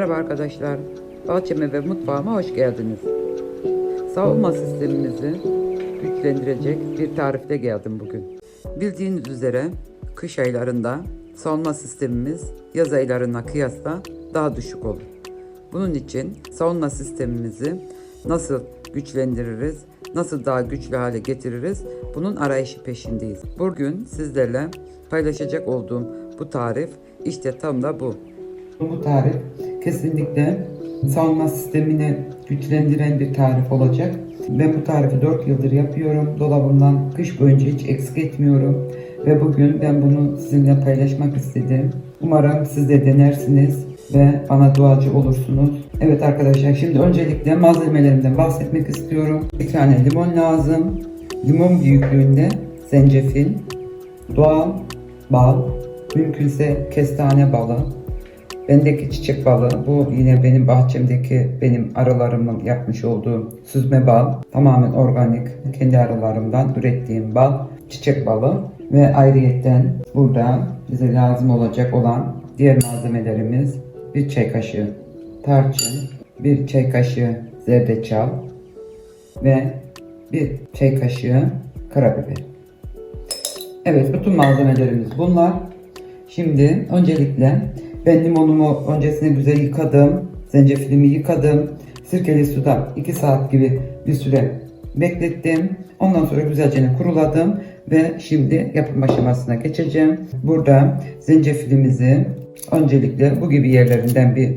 Merhaba arkadaşlar, bahçeme ve mutfağıma hoş geldiniz. Savunma sistemimizi güçlendirecek bir tarifle geldim bugün. Bildiğiniz üzere kış aylarında savunma sistemimiz yaz aylarına kıyasla daha düşük olur. Bunun için savunma sistemimizi nasıl güçlendiririz, nasıl daha güçlü hale getiririz, bunun arayışı peşindeyiz. Bugün sizlerle paylaşacak olduğum bu tarif işte tam da bu. Bu tarif kesinlikle savunma sistemini güçlendiren bir tarif olacak. Ben bu tarifi 4 yıldır yapıyorum. Dolabımdan kış boyunca hiç eksik etmiyorum. Ve bugün ben bunu sizinle paylaşmak istedim. Umarım siz de denersiniz ve bana duacı olursunuz. Evet arkadaşlar, şimdi öncelikle malzemelerimden bahsetmek istiyorum. Bir tane limon lazım. Limon büyüklüğünde zencefil, doğal bal, mümkünse kestane balı. Bendeki çiçek balı, bu yine benim bahçemdeki benim arılarımın yapmış olduğum süzme bal. Tamamen organik, kendi arılarımdan ürettiğim bal, çiçek balı. Ve ayrıyetten burada bize lazım olacak olan diğer malzemelerimiz: bir çay kaşığı tarçın, bir çay kaşığı zerdeçal ve bir çay kaşığı karabiber. Evet, bütün malzemelerimiz bunlar. Şimdi öncelikle ben limonumu öncesine güzel yıkadım. Zencefilimi yıkadım. Sirkeli suda 2 saat gibi bir süre beklettim. Ondan sonra güzelce kuruladım ve şimdi yapım aşamasına geçeceğim. Burada zencefilimizi öncelikle bu gibi yerlerinden bir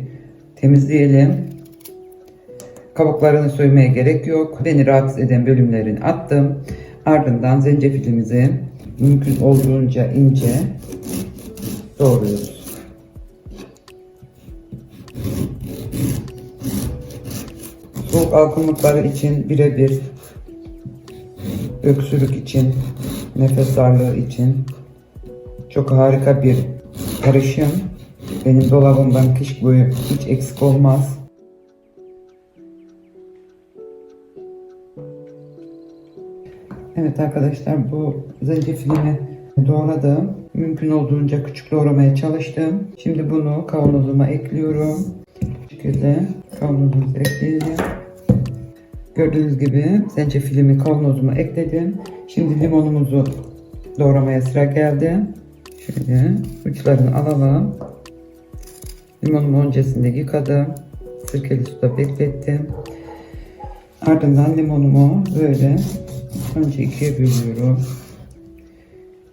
temizleyelim. Kabuklarını soymaya gerek yok. Beni rahatsız eden bölümlerini attım. Ardından zencefilimizi mümkün olduğunca ince doğruyoruz. Soğuk algınlıkları için birebir, öksürük için, nefes darlığı için çok harika bir karışım. Benim dolabımdan kış boyu hiç eksik olmaz. Evet arkadaşlar, bu zencefilimi doğradım. Mümkün olduğunca küçük doğramaya çalıştım. Şimdi bunu kavanozuma ekliyorum. Bu şekilde kavanozumuzu ekleyelim. Gördüğünüz gibi zencefilimi kavanozuma ekledim. Şimdi limonumuzu doğramaya sıra geldi. Şöyle uçlarını alalım. Limonumu öncesinde yıkadım. Sirkeli suda beklettim. Ardından limonumu böyle önce ikiye bölüyorum.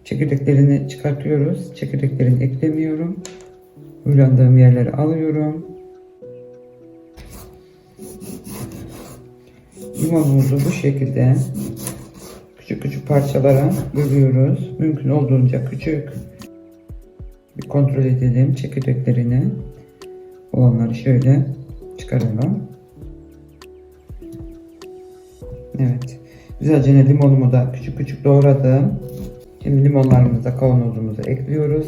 Çekirdeklerini çıkartıyoruz. Çekirdeklerini eklemiyorum. Uylandığım yerleri alıyorum. Limonumuzu bu şekilde küçük küçük parçalara bölüyoruz. Mümkün olduğunca küçük. Bir kontrol edelim çekirdeklerini. Olanları şöyle çıkaralım. Evet. Güzelce limonumu da küçük küçük doğradım. Şimdi limonlarımızı da kavanozumuza ekliyoruz.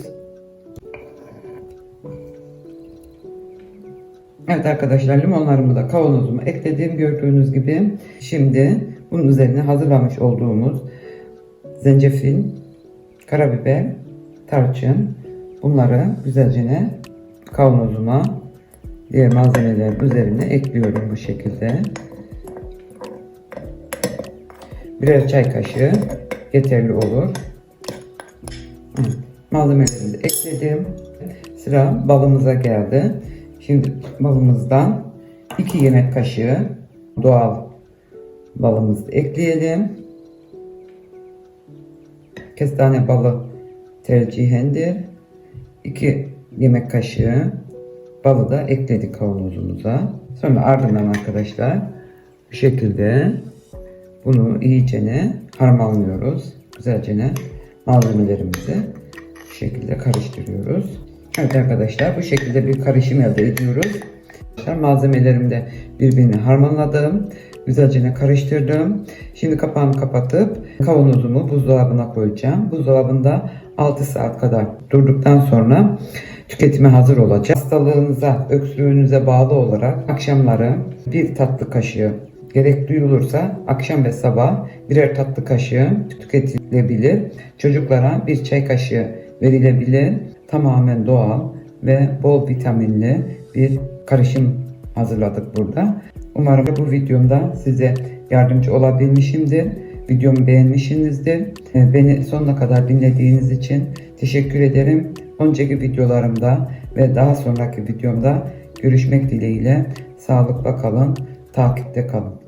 Evet arkadaşlar, limonlarımı da kavanozuma ekledim gördüğünüz gibi. Şimdi bunun üzerine hazırlamış olduğumuz zencefil, karabiber, tarçın, bunları güzelce kavanozuma diğer malzemelerin üzerine ekliyorum bu şekilde. Birer çay kaşığı yeterli olur. Malzemelerimizi ekledim. Sıra balımıza geldi. Şimdi balımızdan 2 yemek kaşığı doğal balımızı ekleyelim. Kestane balı tercihendir. 2 yemek kaşığı balı da ekledik kavanozumuza. Sonra ardından arkadaşlar bu şekilde bunu iyice harmanlıyoruz. Güzelce malzemelerimizi bu şekilde karıştırıyoruz. Evet arkadaşlar, bu şekilde bir karışım elde ediyoruz. Malzemelerimi de birbirine harmanladım. Güzelce karıştırdım. Şimdi kapağını kapatıp kavanozumu buzdolabına koyacağım. Buzdolabında 6 saat kadar durduktan sonra tüketime hazır olacak. Hastalığınıza, öksürüğünüze bağlı olarak akşamları 1 tatlı kaşığı, gerek duyulursa akşam ve sabah birer tatlı kaşığı tüketilebilir. Çocuklara 1 çay kaşığı verilebilir. Tamamen doğal ve bol vitaminli bir karışım hazırladık burada. Umarım bu videomda size yardımcı olabilmişimdir. Videomu beğenmişsinizdir. Beni sonuna kadar dinlediğiniz için teşekkür ederim. Önceki videolarımda ve daha sonraki videomda görüşmek dileğiyle. Sağlıkla kalın, takipte kalın.